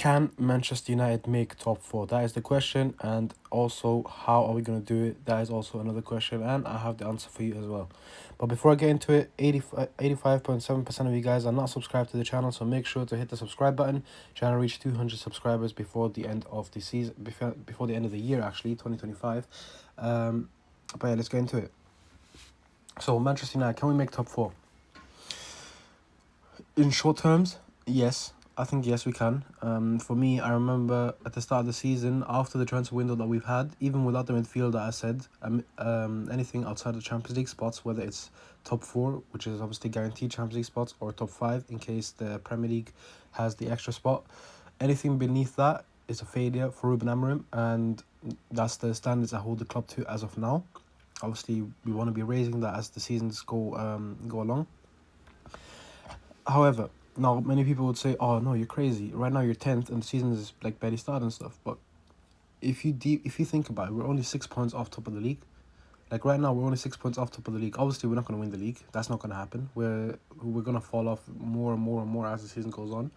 Can Manchester United make top four? That is the question, and also how are we going to do it? That is also another question, and I have the answer for you as well. But before I get into it, 85.7% of you guys are not subscribed to the channel, so make sure to hit the subscribe button. Trying to reach 200 subscribers before the end of the season, before the end of the year, actually, 2025. But yeah, let's get into it. So, Manchester United, can we make top four? In short terms, yes. I think yes, we can. For me, I remember at the start of the season, after the transfer window that we've had, even without the midfield that I said, anything outside the Champions League spots, whether it's top four, which is obviously guaranteed Champions League spots, or top five in case the Premier League has the extra spot, anything beneath that is a failure for Ruben Amorim, and that's the standards I hold the club to as of now. Obviously, we want to be raising that as the seasons go along. However, now many people would say, "Oh no, you're crazy. Right now you're 10th and the season is like barely started and stuff." But if you think about it, we're only 6 points off top of the league. Like right now, we're only 6 points off top of the league. Obviously, we're not going to win the league. That's not going to happen. We're going to fall off more and more and more as the season goes on.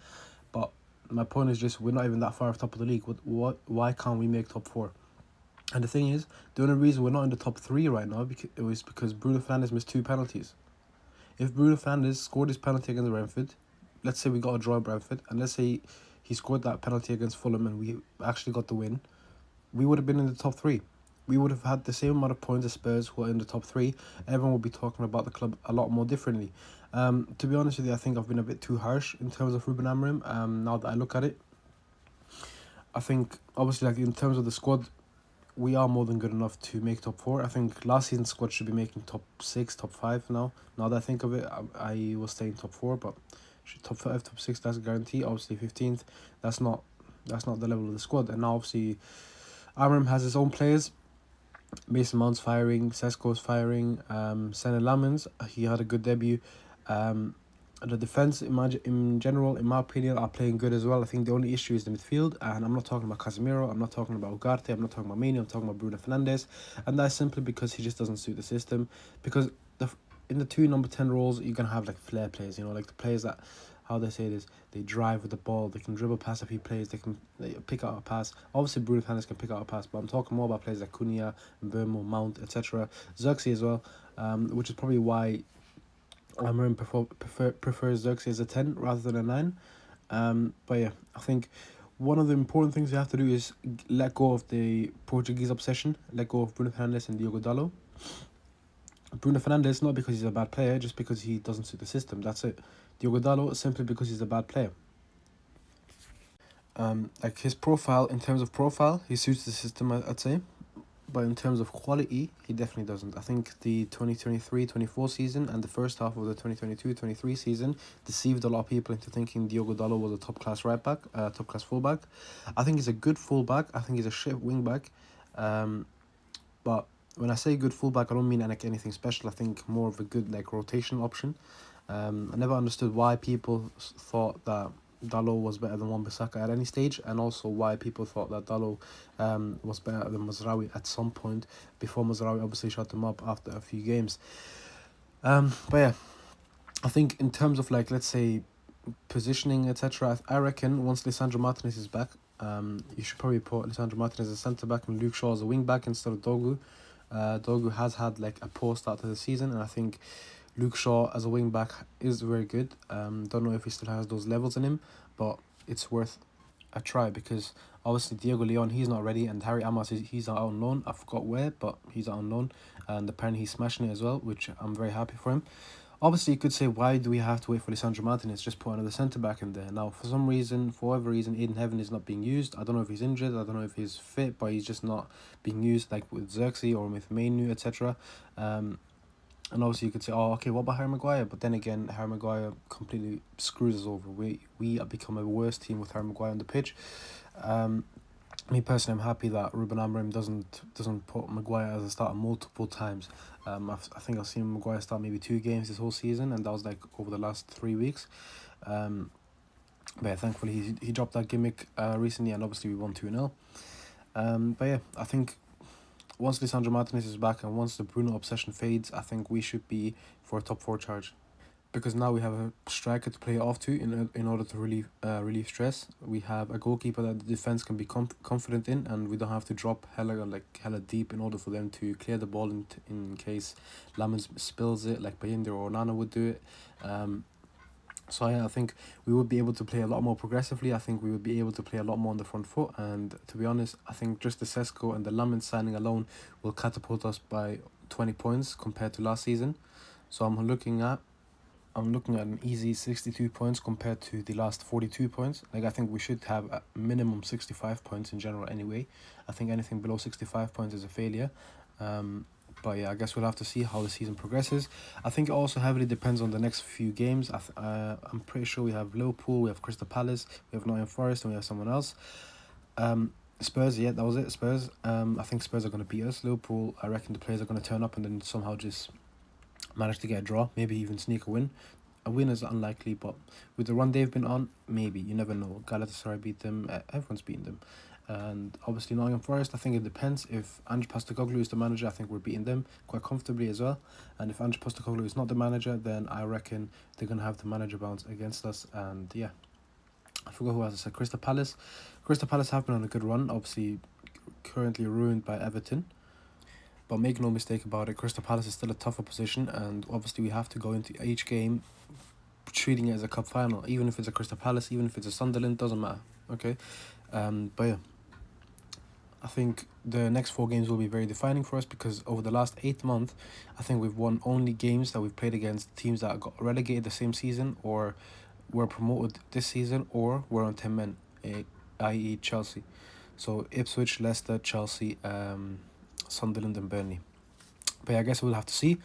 But my point is just we're not even that far off top of the league. Why can't we make top four? And the thing is, the only reason we're not in the top three right now because Bruno Fernandes missed 2 penalties. If Bruno Fernandes scored his penalty against Brentford, let's say we got a draw at Brentford, and let's say he scored that penalty against Fulham and we actually got the win, we would have been in the top three. We would have had the same amount of points as Spurs, who are in the top three. Everyone would be talking about the club a lot more differently. To be honest with you, I think I've been a bit too harsh in terms of Ruben Amorim. Now that I look at it, I think obviously like in terms of the squad, we are more than good enough to make top four. I think last season's squad should be making top six, top five now. Now that I think of it, I was staying top four, but top five, top six, that's a guarantee. Obviously 15th, that's not the level of the squad. And now obviously Amorim has his own players. Mason Mount's firing, Sesko's firing, Senna Lamens, he had a good debut. The defence in general, in my opinion, are playing good as well. I think the only issue is the midfield, and I'm not talking about Casemiro, I'm not talking about Ugarte, I'm not talking about Mane, I'm talking about Bruno Fernandes, and that's simply because he just doesn't suit the system. Because in the two number 10 roles, you're gonna have like flair players, like the players that, how they say this, they drive with the ball, they can dribble past a few players, they pick out a pass. Obviously, Bruno Fernandes can pick out a pass, but I'm talking more about players like Cunha, Mbeumo, Mount, etc. Xerxes as well, which is probably why Amorim prefers Xerxes as a 10 rather than a 9. But yeah, I think one of the important things you have to do is let go of the Portuguese obsession, let go of Bruno Fernandes and Diogo Dalot. Bruno Fernandes, not because he's a bad player, just because he doesn't suit the system, that's it. Diogo Dalot, simply because he's a bad player. Like his profile, in terms of profile, he suits the system, I'd say. But in terms of quality, he definitely doesn't. I think the 2023-24 season and the first half of the 2022-23 season deceived a lot of people into thinking Diogo Dalot was a top-class right back, top-class fullback. I think he's a good fullback. I think he's a shit wing-back. But when I say good fullback, I don't mean like anything special. I think more of a good like rotation option. I never understood why people thought that Dalot was better than Wan-Bissaka at any stage, and also why people thought that Dalot was better than Mazraoui at some point before Mazraoui obviously shut him up after a few games. But yeah, I think in terms of like, let's say, positioning, etc., I reckon once Lisandro Martinez is back, you should probably put Lisandro Martinez as a centre back and Luke Shaw as a wing back instead of Dogu. Dogu has had like a poor start to the season, and I think Luke Shaw as a wing back is very good. Don't know if he still has those levels in him, but it's worth a try because obviously Diego Leon, he's not ready, and Harry Amos, he's out on loan. I forgot where, but he's out on loan, and apparently he's smashing it as well, which I'm very happy for him. Obviously, you could say, why do we have to wait for Lisandro Martinez? Just put another centre back in there. Now, for whatever reason, Aiden Heaven is not being used. I don't know if he's injured. I don't know if he's fit, but he's just not being used like with Xerxes or with Mainu, etc. And obviously, you could say, oh, okay, what about Harry Maguire? But then again, Harry Maguire completely screws us over. We have become a worse team with Harry Maguire on the pitch. Me personally, I'm happy that Ruben Amorim doesn't put Maguire as a starter multiple times. I think I've seen Maguire start maybe 2 games this whole season, and that was like over the last 3 weeks. But yeah, thankfully he dropped that gimmick recently, and obviously we won 2-0. But yeah, I think once Lisandro Martinez is back and once the Bruno obsession fades, I think we should be for a top 4 charge. because now we have a striker to play off to in order to relieve stress. We have a goalkeeper that the defense can be confident in, and we don't have to drop hella deep in order for them to clear the ball in case Lamens spills it like Bayindir or Nana would do it. So yeah, I think we would be able to play a lot more progressively. I think we would be able to play a lot more on the front foot. And to be honest, I think just the Sesko and the Lamens signing alone will catapult us by 20 points compared to last season. So I'm looking at an easy 62 points compared to the last 42 points. Like, I think we should have a minimum 65 points in general anyway. I think anything below 65 points is a failure. But yeah, I guess we'll have to see how the season progresses. I think it also heavily depends on the next few games. I'm pretty sure we have Liverpool, we have Crystal Palace, we have Nottingham Forest, and we have someone else. Spurs, yeah, that was it, Spurs. I think Spurs are going to beat us. Liverpool, I reckon the players are going to turn up and then somehow just manage to get a draw, maybe even sneak a win. A win is unlikely, but with the run they've been on, maybe. You never know. Galatasaray beat them, everyone's beaten them. And obviously Nottingham Forest, I think it depends. If Ange Postecoglou is the manager, I think we're beating them quite comfortably as well. And if Ange Postecoglou is not the manager, then I reckon they're going to have the manager bounce against us. And yeah, I forgot who else I said. Crystal Palace. Crystal Palace have been on a good run, obviously currently ruined by Everton. But make no mistake about it, Crystal Palace is still a tougher position, and obviously we have to go into each game treating it as a cup final, even if it's a Crystal Palace, even if it's a Sunderland, doesn't matter. Okay, but yeah, I think the next 4 games will be very defining for us, because over the last 8 months, I think we've won only games that we've played against teams that got relegated the same season, or were promoted this season, or were on 10 men, i.e. Chelsea. So Ipswich, Leicester, Chelsea, Sunderland and Burnley. But yeah, I guess we'll have to see.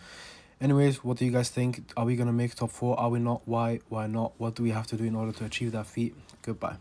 Anyways, what do you guys think? Are we going to make top 4? Are we not? Why? Why not? What do we have to do in order to achieve that feat? Goodbye.